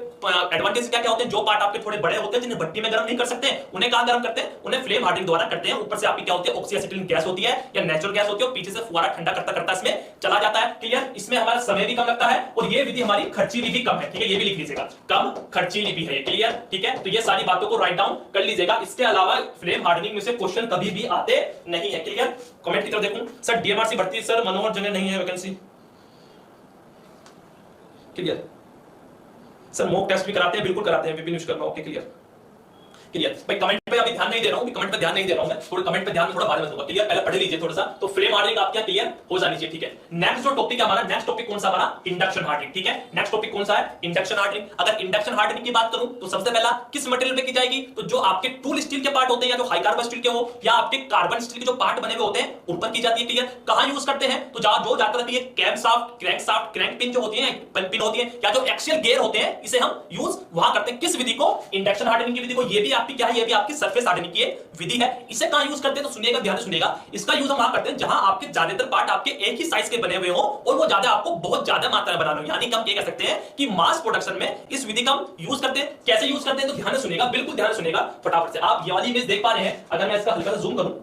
एडवांटेज क्या क्या होते हैं? जो पार्ट आपके थोड़े बड़े होते हैं, जिन्हें भट्टी में गर्म नहीं कर सकते, उन्हें कहां गर्म करते हैं? उन्हें फ्लेम हार्डनिंग द्वारा करते हैं। ऊपर से आपकी क्या होती है? ऑक्सीएसिटिलीन गैस होती है या नेचुरल गैस होती है, और पीछे से फुवारा ठंडा करता करता इसमें चला जाता है। क्लियर? इसमें हमारा समय भी कम लगता है और ये विधि हमारी खर्चीली भी कम है। ठीक है, ये भी लिख लीजिएगा, कम खर्चीली भी है। क्लियर? ठीक है, तो ये सारी बातों को राइट डाउन कर लीजिएगा। इसके अलावा फ्लेम हार्डनिंग में से क्वेश्चन कभी भी आते नहीं है। क्लियर? कमेंट की तरफ देखूं, सर डीएमआरसी भर्ती सर मनोहर जगह नहीं है vacancy. Clear? Sir mock test भी कराते हैं, बिल्कुल कराते हैं Vipin Vishwakarma. Okay, clear? Clear? भाई कमेंट पे अभी ध्यान नहीं दे रहा हूं, कमेंट पे ध्यान नहीं दे रहा हूं मैं, थोड़ा कमेंट पे ध्यान थोड़ा बाद में दूंगा। क्लियर? पहले पढ़ लीजिए थोड़ा सा, तो फ्लेम हार्डनिंग आपका क्लियर हो जानी चाहिए। ठीक है, नेक्स्ट जो टॉपिक है हमारा, नेक्स्ट टॉपिक कौन सा हमारा? Induction hardening. ठीक है, नेक्स्ट टॉपिक कौन सा है? Induction hardening. अगर इंडक्शन हार्डनिंग की बात करूं तो सबसे पहला किस मटेरियल पे की जाएगी? तो जो आपके टूल स्टील के पार्ट होते हैं, या जो हाई कार्बन स्टील के हो, या आपके कार्बन स्टील के जो पार्ट बने हुए होते हैं उन पर की जाती है। क्लियर? कहां यूज करते हैं? तो जो जाकर रहती है कैम शाफ्ट, क्रैंक पिन जो होती है, पिन होती है, या जो एक्सियल गियर होते हैं, इसे हम यूज वहां करते हैं। किस विधि को? इंडक्शन हार्डनिंग की विधि को। ये भी आपकी क्या है? ये भी आपकी सरफेस हार्डनिंग की विधि है। इसे कहां यूज करते हैं? तो सुनिएगा, ध्यान से सुनिएगा। इसका यूज हम वहां करते हैं जहां आपके ज्यादातर पार्ट आपके एक ही साइज के बने हुए हो और वो ज्यादा आपको बहुत ज्यादा मात्रा में बनाना हो। यानी कि हम ये कह सकते हैं कि मास प्रोडक्शन में इस विधि का हम यूज करते हैं। कैसे यूज करते हैं? तो ध्यान से सुनिएगा, बिल्कुल ध्यान से सुनिएगा फटाफट से। आप ये वाली इमेज देख पा रहे हैं? अगर मैं इसका हल्का सा जूम करूं,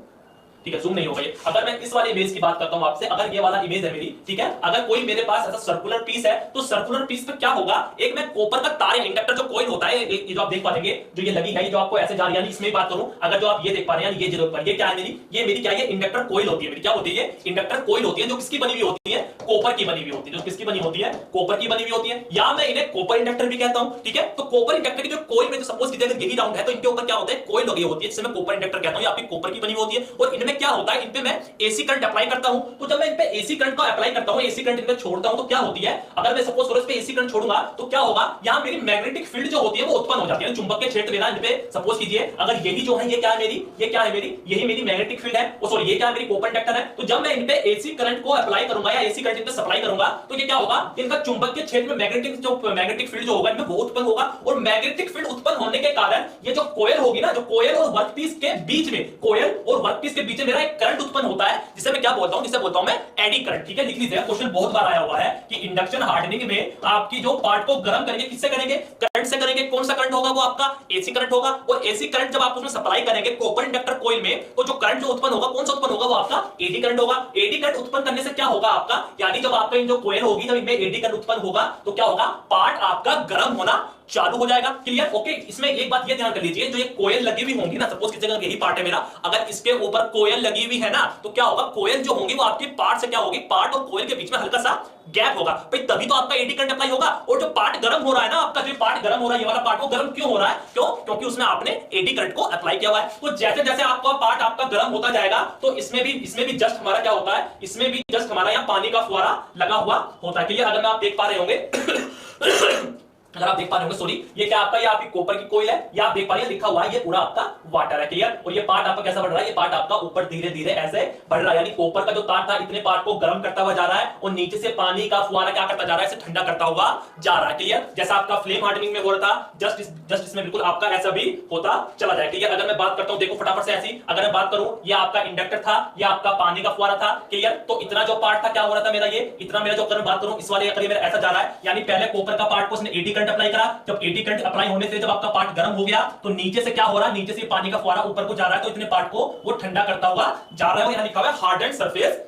ठीक है, जूम नहीं होगा ये। अगर मैं इस वाली इमेज की बात करता हूं आपसे, अगर ये वाला इमेज है मेरी, ठीक है, अगर कोई मेरे पास ऐसा सर्कुलर पीस है, तो सर्कुलर पीस पे क्या होगा? एक मैं कॉपर का तार या इंडक्टर जो कॉइल होता है, ये जो आप देख पाएंगे, जो ये लगी है, ये जो आपको ऐसे जा रही है, यानी इसमें बात करूं, अगर जो आप ये देख पा रहे हैं, ये जरूर पर, ये क्या है मेरी? ये मेरी क्या है? इंडक्टर कॉइल होती है मेरी। क्या होती है? इंडक्टर कॉइल होती है, जो किसकी बनी हुई होती है? कॉपर की बनी हुई होती है। जो किसकी बनी होती है? कॉपर की बनी हुई होती है, या मैं इन्हें कॉपर इंडक्टर भी कहता हूं। ठीक है, तो कॉपर इंडक्टर की जो कॉइल में, जो सपोज कीजिए अगर यही राउंड है, तो इनके ऊपर क्या होता है? कॉइल लगी होती है, जिसे मैं कॉपर इंडक्टर कहता हूं। ये आपकी कॉपर की बनी हुई होती है, और इनमें क्या होता है? इन पे मैं एसी करंट अप्लाई करता हूं। तो जब मैं इन पे एसी करंट को अप्लाई करता हूं, एसी करंट इन पे छोड़ता हूं, तो क्या होती है? अगर मैं सपोज करो इस पे एसी करंट छोड़ूंगा, तो क्या होगा? यहां मेरी मैग्नेटिक फील्ड जो होती है वो उत्पन्न हो जाती है। चुंबक के क्षेत्र मेरा इन पे सपोज कीजिए, अगर यही जो है, ये क्या है मेरी? ये क्या है मेरी? यही मेरी मैग्नेटिक फील्ड है। ओ सॉरी, ये क्या है? मेरी कॉपर इंडक्टर है। तो जब मैं इन पे एसी करंट को अप्लाई करूंगा या एसी करंट इन पे सप्लाई करूंगा, तो ये क्या होगा? इनका चुंबक के क्षेत्र में मैग्नेटिक फील्ड जो होगा इनमें वो उत्पन्न होगा, और मैग्नेटिक फील्ड उत्पन्न होने के कारण ये जो कॉइल होगी ना, जो कॉइल और वर्कपीस के बीच में, कॉइल और वर्कपीस के बीच में मेरा एक करंट उत्पन्न होता है, जिसे मैं क्या बोलता हूं? जिसे बोलता हूं मैं एडी करंट। ठीक है, लिख लीजिएगा, क्वेश्चन बहुत बार आया हुआ है कि इंडक्शन हार्डनिंग में आपकी जो पार्ट को गर्म करेंगे, किससे करेंगे? करंट से करेंगे। कौन सा करंट होगा? वो आपका एसी करंट होगा। और एसी करंट जब आप उसमें सप्लाई करेंगे कॉपर इंडक्टर कॉइल में, तो जो करंट जो उत्पन्न होगा, कौन सा उत्पन्न होगा? वो आपका एडी करंट होगा। एडी करंट उत्पन्न करने से क्या होगा आपका? यानी जब आपका जो कॉइल होगी, जब इनमें एडी करंट उत्पन्न होगा, तो क्या होगा? पार्ट आपका गर्म होना चालू हो जाएगा। क्लियर? ओके, इसमें एक बात ये ध्यान कर लीजिए, जो ये कोयल लगी हुई होंगी ना, सपोज किसी जगह यही पार्ट है मेरा, अगर इसके ऊपर कोयल लगी हुई है ना, तो क्या होगा? कोयल जो होंगी वो आपके पार्ट से क्या होगी? पार्ट और कोयल के बीच में हल्का सा गैप होगा, भाई तभी तो आपका एडी करंट अप्लाई होगा। और जो पार्ट गर्म हो रहा है ना आपका, जो पार्ट गर्म हो रहा है, ये वाला पार्ट, वो गर्म क्यों हो रहा है? क्यों? क्योंकि उसमें आपने एडी करंट को अप्लाई किया हुआ है। तो जैसे जैसे आपका पार्ट आपका गर्म होता जाएगा, तो इसमें भी जस्ट हमारा क्या होता है? इसमें भी जस्ट हमारा यहाँ पानी का फुवारा लगा हुआ होता है। क्लियर? अगर मैं आप देख पा रहे होंगे अगर आप देख पा रहे होंगे, सॉरी, ये क्या आपका? ये आपकी कॉपर की कोयल है, या आप देख पा रहे हैं लिखा हुआ है, ये पूरा आपका वाटर है। क्लियर? और ये पार्ट आपका कैसा बढ़ रहा है? ये पार्ट आपका ऊपर धीरे धीरे ऐसे बढ़ रहा है, यानी कॉपर का जो तार था इतने पार्ट को गर्म करता हुआ जा रहा है, और नीचे से पानी का फुवारा क्या करता जा रहा है? इसे ठंडा करता हुआ जा रहा है। क्लियर? जैसा आपका फ्लेम हार्डनिंग में हो रहा था, जस्ट इसमें बिल्कुल आपका ऐसा भी होता चला जाए। क्लियर? अगर मैं बात करता हूं, देखो फटाफट से ऐसी, अगर मैं बात करूं, ये आपका इंडक्टर था, ये आपका पानी का फुवारा था। क्लियर? तो इतना जो पार्ट था क्या हो रहा था मेरा? ये इतना मेरा जो, अगर मैं बात करूं इस वाले, मेरा ऐसा जा रहा है, यानी पहले कॉपर का पार्ट को उसने एडी करंट अप्लाई करा, जब एडी करंट अप्लाई होने से जब आपका पार्ट गर्म हो गया, तो नीचे से क्या हो रहा है? नीचे से पानी का फुवारा ऊपर को जा रहा है, तो इतने पार्ट को वो ठंडा करता हुआ जा रहा है। यहां लिखा हुआ है हार्डन्ड सरफेस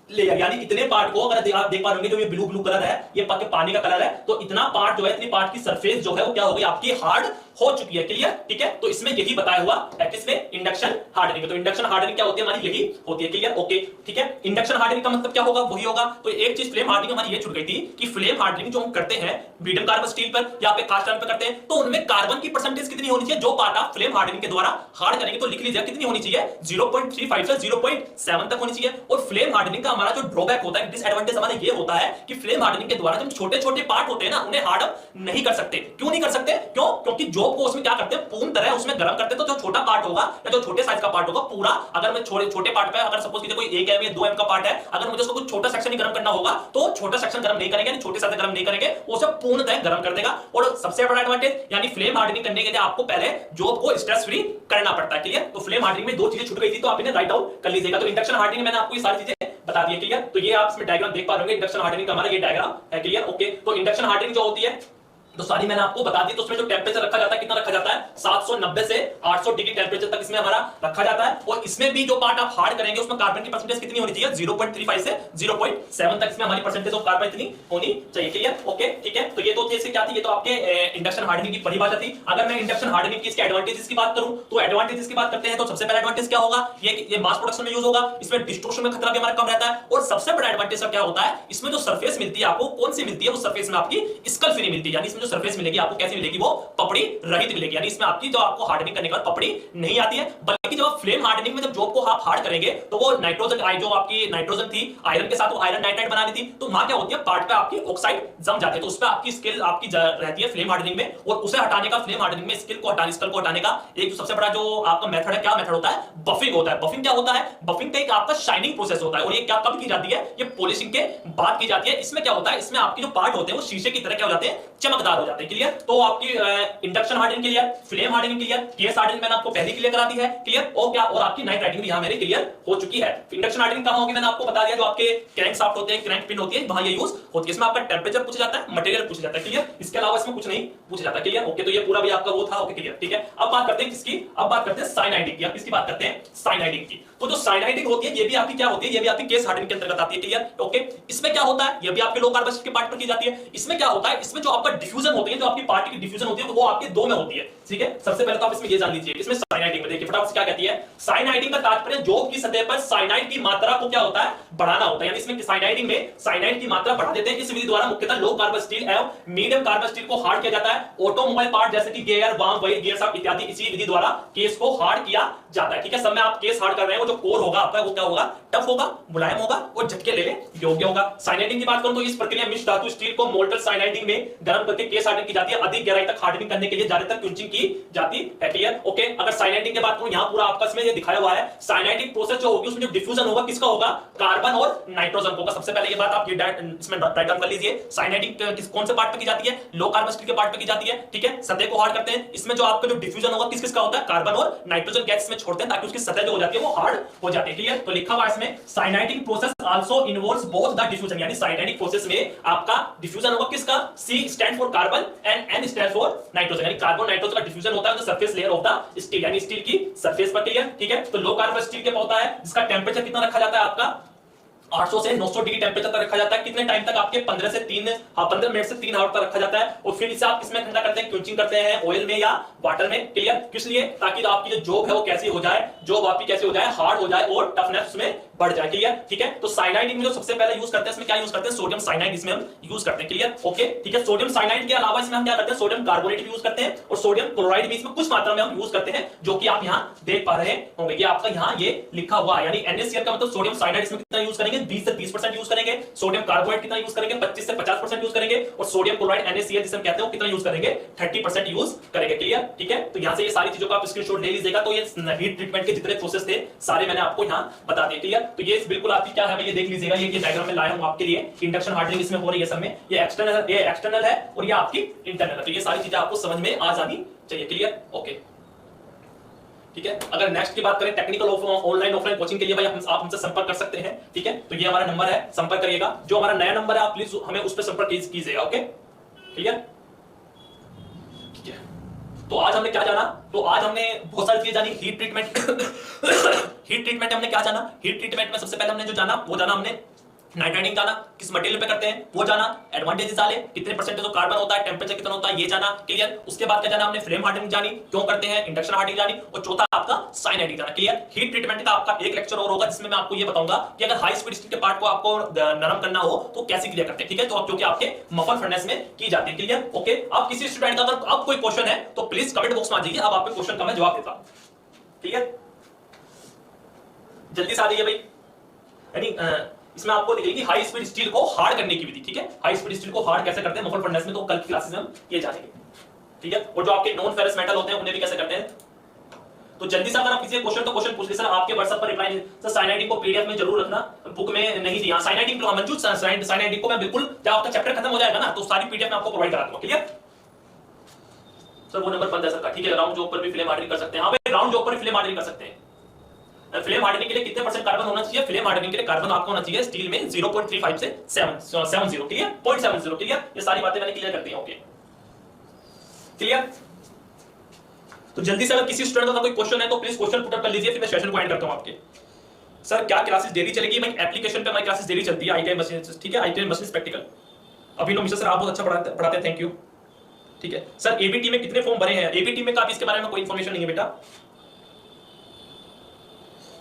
लेयर, यानी इतने पार्ट को, अगर आप देख पा रहे होंगे, जो ये ब्लू ब्लू कलर है, ये पानी का कलर है, तो इतना पार्ट जो है, इतनी पार्ट की सरफेस जो है वो क्या हो गई? आपकी हार्ड हो चुकी है। क्लियर? ठीक है, तो इसमें यही बताया हुआ है किसमें? Induction hardening. तो इंडक्शन हार्डनिंग क्या होती है हमारी? यही होती है। क्लियर? ओके, ठीक है, इंडक्शन हार्डनिंग का मतलब क्या होगा? वही होगा। तो एक चीज फ्लेम हार्डनिंग हमारी ये छूट गई थी कि फ्लेम हार्डनिंग जो हम करते हैं मीडियम कार्बन स्टील पर या पे कास्ट आयरन पर करते हैं, तो उनमें कार्बन की परसेंटेज कितनी होनी चाहिए? जो पार्ट आप फ्लेम हार्डनिंग के द्वारा हार्ड करेंगे, तो लिख लीजिए कितनी होनी चाहिए? 0.35 से 0.7 तक होनी चाहिए। और फ्लेम हार्डनिंग का हमारा जो ड्रॉबैक होता है, डिसएडवांटेज हमारा ये होता है कि फ्लेम हार्डनिंग के द्वारा जो छोटे छोटे पार्ट होते हैं ना, उन्हें हार्ड नहीं कर सकते। क्यों नहीं कर सकते? क्यों? क्योंकि जो जॉब को उसमें क्या करते हैं, पूर्ण तरह उसमें गर्म करते हैं। तो जो छोटा पार्ट होगा या जो छोटे साइज का पार्ट होगा पूरा, अगर मैं छोटे पार्ट पे अगर सपोज कीजिए कोई 1 एम या 2 एम का पार्ट है, अगर मुझे उसको कुछ छोटा सेक्शन ही गर्म करना होगा तो छोटा सेक्शन गर्म नहीं करेंगे, छोटे साइज गर्म नहीं करेंगे, वो सब पूर्णतः गर्म कर देगा। और सबसे बड़ा एडवांटेज यानी फ्लेम हार्डनिंग करने के लिए आपको पहले जॉब को स्ट्रेस फ्री करना पड़ता है। क्लियर? तो फ्लेम हार्डनिंग में दो चीजें छूट गई थी, तो आप इन्हें राइट डाउन कर लीजिएगा। तो इंडक्शन हार्डनिंग मैंने आपको ये सारी चीजें बता दी है। क्लियर? तो ये आप इसमें डायग्राम देख पा रहे होंगे, इंडक्शन हार्डनिंग का हमारा ये डायग्राम है। क्लियर? ओके, तो इंडक्शन हार्डनिंग जो होती है तो सारी मैंने आपको बता दी। तो उसमें जो टेंपरेचर रखा जाता है, कितना रखा जाता है, 790 से 800 डिग्री टेंपरेचर तक इसमें हमारा रखा जाता है। और इसमें भी जो पार्ट आप हार्ड करेंगे उसमें कार्बन की परसेंटेज कितनी होनी चाहिए, 0.35 से 0.7 तक इसमें हमारी परसेंटेज ऑफ कार्बन इतनी होनी चाहिए। क्लियर? ओके, ठीक है। तो ये तो जैसे क्या थी, ये तो आपके इंडक्शन हार्डनिंग की परिभाषा थी। अगर मैं इंडक्शन हार्डनिंग की इसके एडवांटेजेस की बात करूं तो एडवांटेजेस की बात करते हैं तो सबसे पहला एडवांटेज क्या होगा, ये मास प्रोडक्शन में यूज होगा, इसमें डिस्टॉर्शन में खतरा भी हमारा कम रहता है। और सबसे बड़ा एडवांटेज क्या होता है, इसमें जो सरफेस मिलती है आपको, कौन सी मिलती है, वो सरफेस में आपकी स्कल फ्री मिलती है। यानी इसमें जो सरफेस मिलेगी आपको कैसी मिलेगी, वो पपड़ी रहित मिलेगी। यानी इसमें आपकी जो आपको हार्डनिंग करने के बाद पपड़ी नहीं आती है। बल्कि जब आप फ्लेम हार्डनिंग में जब जॉब को आप हार्ड करेंगे तो वो नाइट्रोजन जो आपकी नाइट्रोजन थी आयरन के साथ, वो आयरन नाइट्राइड बना दी थी, तो वहां क्या होती है, पार्ट पे आपकी ऑक्साइड जम जाते हैं। तो उस पे आपकी स्किल आपकी रहती है फ्लेम हार्डनिंग में। और उसे हटाने का, फ्लेम हार्डनिंग में स्किल को हटाने का एक जो सबसे बड़ा जो आपका मेथड है, क्या मेथड होता है, बफिंग होता है। बफिंग क्या होता है, बफिंग का एक आपका शाइनिंग प्रोसेस होता है। और ये क्या कब की जाती है, ये पॉलिशिंग के बाद की जाती है। इसमें क्या होता है, इसमें आपके जो पार्ट होते हैं वो शीशे की तरह क्या हो जाते हैं, चमकदार हो जाते हैं। क्लियर? तो आपकी induction hardening clear, flame hardening clear, case hardening मैंने आपको पहले क्लियर करा दी है। क्लियर? और क्या, और आपकी नाइट राइडिंग भी यहां मेरी क्लियर हो चुकी है। इंडक्शन हार्डनिंग कहां होगी मैंने आपको बता दिया, जो आपके क्रैंक शाफ्ट होते हैं, क्रैंक पिन होती है, वहां ये यूज होती है। इसमें आपका टेंपरेचर पूछा जाता है, मटेरियल पूछा जाता है। क्लियर? इसके अलावा इसमें कुछ नहीं पूछा जाता। क्लियर? ओके, तो ये पूरा भी आपका वो था। ओके, क्लियर, ठीक है। अब बात करते हैं किसकी, अब बात करते हैं साइनाइडिंग की। अब किसकी बात करते हैं, साइनाइडिंग की। तो जो साइनाइडिंग होती है ये भी आपकी क्या होती है, ये भी आपकी केस हार्डनिंग के अंतर्गत आती है। क्लियर? ओके, इसमें क्या होता है, ये भी आपके लो कार्बन के पार्ट पर की जाती है। इसमें क्या होता है, इसमें जो आपका डिफ्यूजन होती है, जो आपकी पार्ट की डिफ्यूजन होती है, वो आपके दो में होती है। ठीक है? सबसे पहले तो आप इसमें ये जान लीजिए, इसमें साइनाइडिंग में देखिए फटाफट से क्या कहती है। साइनाइडिंग का तात्पर्य जॉब की सतह पर साइनाइड की मात्रा को क्या होता है, बढ़ाना होता है। यानी इसमें साइनाइडिंग में साइनाइड की मात्रा बढ़ा देते हैं। इस विधि द्वारा मुख्यतः लो कार्बन स्टील एवं मीडियम कार्बन स्टील को हार्ड किया जाता है। ऑटोमोबाइल पार्ट जैसे कि gear, valve, wheel, gear shaft इत्यादि इसी विधि द्वारा केस को हार्ड किया जाता है। ठीक है? सब में आप केस हार्ड कर रहे हैं, वो जो कोर होगा आपका वो क्या होगा, टफ होगा, मुलायम होगा और झटके लेने योग्य होगा। साइनाइडिंग की बात करूं तो इस प्रक्रिया मिश्र धातु स्टील को मोल्टन साइनाइडिंग में गर्म करके केस हार्डनिंग की जाती है। अधिक गहराई तक हार्डनिंग करने के लिए ज्यादातर क्विंचिंग की जाती है। क्लियर? ओके, अगर साइनाइडिंग की बात करूं, यहां पूरा आपका इसमें ये दिखाया हुआ है। साइनाइडिंग प्रोसेस जो होगी उसमें जो डिफ्यूजन होगा किसका होगा, कार्बन और नाइट्रोजन होगा। सबसे पहले ये बात आप ये इसमें राइट डाउन कर लीजिए। साइनाइडिंग कौन से पार्ट पे की जाती है, लो कार्बन स्टील के पार्ट पे की जाती है। ठीक है? सतह को हार्ड करते हैं। इसमें जो आपका जो डिफ्यूजन होगा किस किसका होता है, कार्बन और नाइट्रोजन गैस में छोड़ते हैं ताकि उसकी सतह जो हो जाती है वो हार्ड हो जाती है। क्लियर? तो लिखा हुआ है इसमें cyaniding process also involves both the diffusion. यानी साइनाइडिंग प्रोसेस में आपका डिफ्यूजन होगा किसका, C stand for carbon and N stand for nitrogen. यानी कार्बन नाइट्रोजन का डिफ्यूजन होता है the surface layer of the steel, यानी स्टील की सरफेस पर। क्लियर? ठीक है? तो लो कार्बन स्टील के होता है, जिसका टेंपरेचर कितना रखा जाता है आपका 800 से 900 डिग्री टेंपरेचर तक रखा जाता है। कितने टाइम तक, आपके 15 मिनट से 3 आवर तक रखा जाता है। और फिर इसे आप किसमें ठंडा करते हैं, क्विंचिंग करते हैं ऑयल में या वाटर में। क्लियर? किस लिए, ताकि आपकी जो जॉब है वो कैसी हो जाए, जॉब आपकी कैसी हो जाए, हार्ड हो जाए और टफनेस उसमें बढ़ जाए। क्लियर? ठीक है? तो साइनाइडिंग में जो सबसे पहले यूज करते हैं, इसमें क्या यूज करते हैं, सोडियम साइनाइड इसमें हम यूज करते हैं। क्लियर? ओके, ठीक है। सोडियम साइनाइड के अलावा इसमें हम क्या करते हैं, सोडियम कार्बोनेट भी यूज करते हैं और सोडियम क्लोराइड भी इसमें कुछ मात्रा में हम यूज करते हैं, जो कि आप यहां देख पा रहे होंगे। ये आपका यहां ये लिखा हुआ है। यानी NaCl का मतलब सोडियम साइनाइड इसमें कितना यूज करेंगे, 20 से 30% यूज करेंगे। सोडियम कार्बोनेट कितना यूज करेंगे, 25 से 50% यूज करेंगे। और सोडियम क्लोराइड NaCl जिसे हम कहते हैं वो कितना यूज करेंगे, 30% यूज करेंगे। क्लियर? ठीक है? तो यहां से ये सारी चीजों का आप स्क्रीनशॉट ले लीजिएगा। तो ये हीट ट्रीटमेंट के जितने प्रोसेस थे सारे मैंने आपको यहां बता दिए। क्लियर? तो ये बिल्कुल आपकी क्या है, ये देख लीजिएगा। ये डायग्राम में लाया हूं आपके लिए। इंडक्शन हार्डनिंग इसमें हो रही है, सब में ये एक्सटर्नल है और ये आपकी इंटरनल है। तो ये सारी चीजें आपको समझ में आ जानी चाहिए। क्लियर? ओके, ठीक है। अगर नेक्स्ट की बात करें टेक्निकल ऑनलाइन ऑफलाइन कोचिंग के लिए भाई आप हमसे संपर्क कर सकते हैं। ठीक है? तो ये हमारा नंबर है, संपर्क करिएगा। जो हमारा नया नंबर है आप प्लीज हमें उस पर संपर्क कीजिएगा। Okay, clear? ठीक है। तो आज हमने क्या जाना, तो आज हमने बहुत सारी चीजें जानी। हीट ट्रीटमेंट हीट ट्रीटमेंट हमने क्या जाना, हीट ट्रीटमेंट में सबसे पहले हमने जो जाना वो जाना हमने नाइट्राइडिंग जाना, किस मटेरियल पे करते हैं वो जाना, एडवांटेजेस जाने, कितने परसेंटेज ऑफ कार्बन होता है, टेंपरेचर कितना होता है ये जाना। क्लियर? उसके बाद क्या जाना हमने, फ्लेम हार्डनिंग जानी, क्यों करते हैं, इंडक्शन हार्डनिंग जानी, और चौथा आपका साइनाइडिंग जाना। क्लियर? हीट ट्रीटमेंट का आपका एक लेक्चर और होगा जिसमें मैं आपको ये बताऊंगा कि अगर हाई स्पीड स्टील के पार्ट को आपको नरम करना हो तो कैसे क्लियर करते हैं। ठीक है? तो क्योंकि आपके मफन फर्नेस में की जाती है। क्लियर? ओके, आप किसी स्टूडेंट का अगर आप कोई क्वेश्चन है तो प्लीज कमेंट बॉक्स में आ जाइए, अब आपके क्वेश्चन का मैं जवाब देता हूं। ठीक है? जल्दी से आ जाइए भाई। यानी इसमें आपको दिखेगी हाई स्पीड स्टील को हार्ड करने की विधि। ठीक है? हाई स्पीड स्टील को हार्ड कैसे करते हैं मफल फर्नेस में, तो कल की क्लासेस में हम ये जानेंगे। ठीक है, और जो आपके नॉन फेरस मेटल होते हैं उन्हें भी कैसे करते हैं। तो जल्दी से अगर आप किसी क्वेश्चन तो क्वेश्चन पूछ लीजिए सर, आपके व्हाट्सएप पर रिप्लाई सर साइनाइडिन को पीडीएफ में जरूर रखना, बुक में नहीं दिया साइनाइडिन को मंजूर साइनाइडिन को मैं बिल्कुल जब आपका चैप्टर खत्म हो जाएगा ना तो सारी पीडीएफ में आपको प्रोवाइड करा दूंगा। क्लियर सर, वो नंबर बंद है सर का, ठीक है। राउंड जॉब पर भी फ्लेम हार्डनिंग कर सकते हैं, हां भाई राउंड जॉब पर फ्लेम हार्डनिंग कर सकते हैं। फ्लेम हार्डनिंग के लिए कितने परसेंट कार्बन होना चाहिए, फ्लेम हार्डनिंग के लिए कार्बन आपको होना चाहिए स्टील में 0.35 से 70, क्लियर 0.70, क्लियर। ये सारी बातें मैंने क्लियर कर दी हैं, ओके क्लियर। तो जल्दी से अगर किसी स्टूडेंट का कोई क्वेश्चन है तो प्लीज क्वेश्चन पुट अप कर लीजिए, फिर मैं सेशन को एंड करता हूं आपके। सर क्या क्लासेस डेली चलेगी, मैं एप्लीकेशन पे हमारी क्लासेस डेली चलती है, आईटीआई मशीन, ठीक है, आईटीआई मशीन प्रैक्टिकल। अभी मिश्रा सर आप बहुत अच्छा पढ़ाते हैं, थैंक यू, ठीक है। सर एबीटी में कितने फॉर्म भरे हैं, एबीटी में का इसके बारे में कोई इंफॉर्मेशन नहीं है बेटा।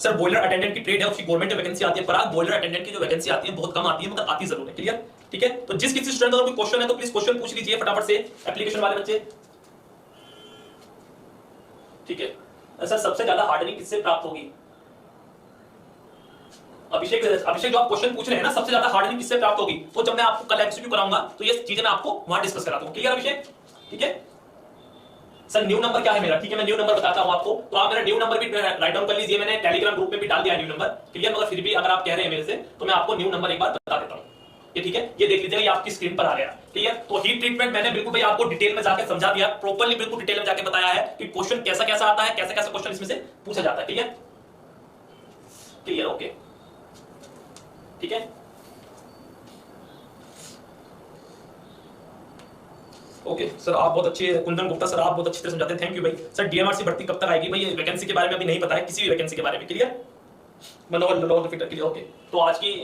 सर बॉयलर अटेंडेंट की ट्रेड है, उसकी गवर्नमेंट वैकेंसी आती है, पर बॉयलर अटेंडेंट की जो वैकेंसी आती है बहुत कम आती है, मगर आती जरूर है, क्लियर, ठीक है। तो जिस किसी स्टूडेंट का कोई क्वेश्चन है तो प्लीज क्वेश्चन पूछ लीजिए फटाफट से, एप्लीकेशन वाले बच्चे, ठीक है। सर सबसे ज्यादा हार्डनिंग किससे प्राप्त होगी, अभिषेक जो आप क्वेश्चन पूछ रहे हैं ना, सबसे ज्यादा हार्डनिंग किससे प्राप्त होगी, तो जब मैं आपको कल एमसीक्यू कराऊंगा तो ये चीजें मैं आपको वहां डिस्कस कराता हूं, क्लियर अभिषेक, ठीक है। सर न्यू नंबर क्या है मेरा, ठीक है मैं न्यू नंबर बताता हूं आपको, तो आप मेरा न्यू नंबर भी राइट डाउन कर लीजिए, मैंने टेलीग्राम ग्रुप में भी डाल दिया न्यू नंबर, क्लियर। मगर फिर भी अगर आप कह रहे हैं मेरे से तो मैं आपको न्यू नंबर एक बार बता देता हूं, ये ठीक है, ये देख लीजिएगा, ये आपकी स्क्रीन पर आ गया, क्लियर। तो हीट ट्रीटमेंट मैंने बिल्कुल भाई आपको डिटेल में जाकर समझा दिया, प्रॉपर्ली बिल्कुल डिटेल में जाकर बताया है कि क्वेश्चन कैसा कैसा आता है, कैसे कैसे क्वेश्चन इसमें से पूछा जाता है, क्लियर क्लियर, ओके ठीक है। ओके सर आप बहुत अच्छे, कुंदन गुप्ता सर आप बहुत अच्छी तरह समझाते हैं, थैंक यू भाई। सर डीएमआरसी भर्ती कब तक आएगी भाई, ये वैकेंसी के बारे में अभी नहीं पता है, किसी भी वैकेंसी के बारे में, क्लियर मनोहर लॉ फिटर, क्लियर, ओके। तो आज की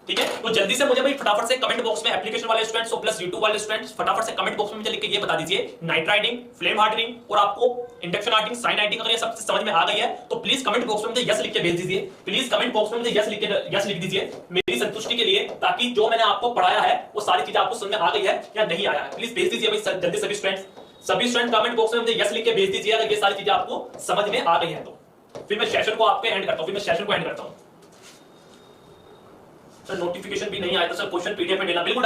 ठीक है, तो जल्दी से मुझे भाई फटाफट से कमेंट बॉक्स में एप्लीकेशन वाले स्टूडेंट्स और प्लस यूट्यूब वाले स्टूडेंट्स फटाफट से कमेंट बॉक्स में मुझे लिख के ये बता दीजिए नाइट्राइडिंग, फ्लेम हार्डनिंग और आपको इंडक्शन हार्डनिंग, साइनाइडिंग, अगर ये सब समझ में आ गई है तो प्लीज कमेंट बॉक्स में मुझे यस लिख के भेज दीजिए, प्लीज कमेंट बॉक्स में मुझे यस लिख दीजिए मेरी संतुष्टि के लिए, ताकि जो मैंने आपको पढ़ाया है वो सारी चीजें आपको समझ में आ गई है या नहीं आया है, प्लीज भेज दीजिए भाई जल्दी। सभी स्टूडेंट कमेंट बॉक्स में मुझे यस लिख के भेज दीजिए अगर ये सारी चीजें आपको समझ में आ गई है तो। फिर मैं सेशन को आपके एंड करता हूं, सर नोटिफिकेशन भी नहीं आया तो सर क्वेश्चन पीडीएफ में देना, बिल्कुल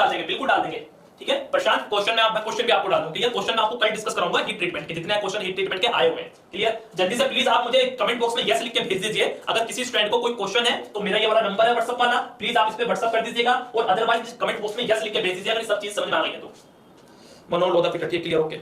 डाल देंगे, ठीक है प्रशांत। क्वेश्चन में आप क्वेश्चन भी आपको डाल दूं, क्लियर। क्वेश्चन मैं आपको कल डिस्कस करूंगा हीट ट्रीटमेंट के, जितने क्वेश्चन हीट ट्रीटमेंट के आए हुए हैं, क्लियर। जल्दी से प्लीज आप मुझे कमेंट बॉक्स में यस लिख के भेज दीजिए अगर किसी स्टूडेंट को कोई क्वेश्चन है, तो मेरा ये वाला नंबर है व्हाट्सएप वाला, प्लीज आप इस पे व्हाट्सएप कर दीजिएगा, और अदरवाइज कमेंट बॉक्स में यस लिख के भेज दीजिए अगर सब चीज समझ में आ गई है तो। मनोहर लोधा फिटर, क्लियर, ओके।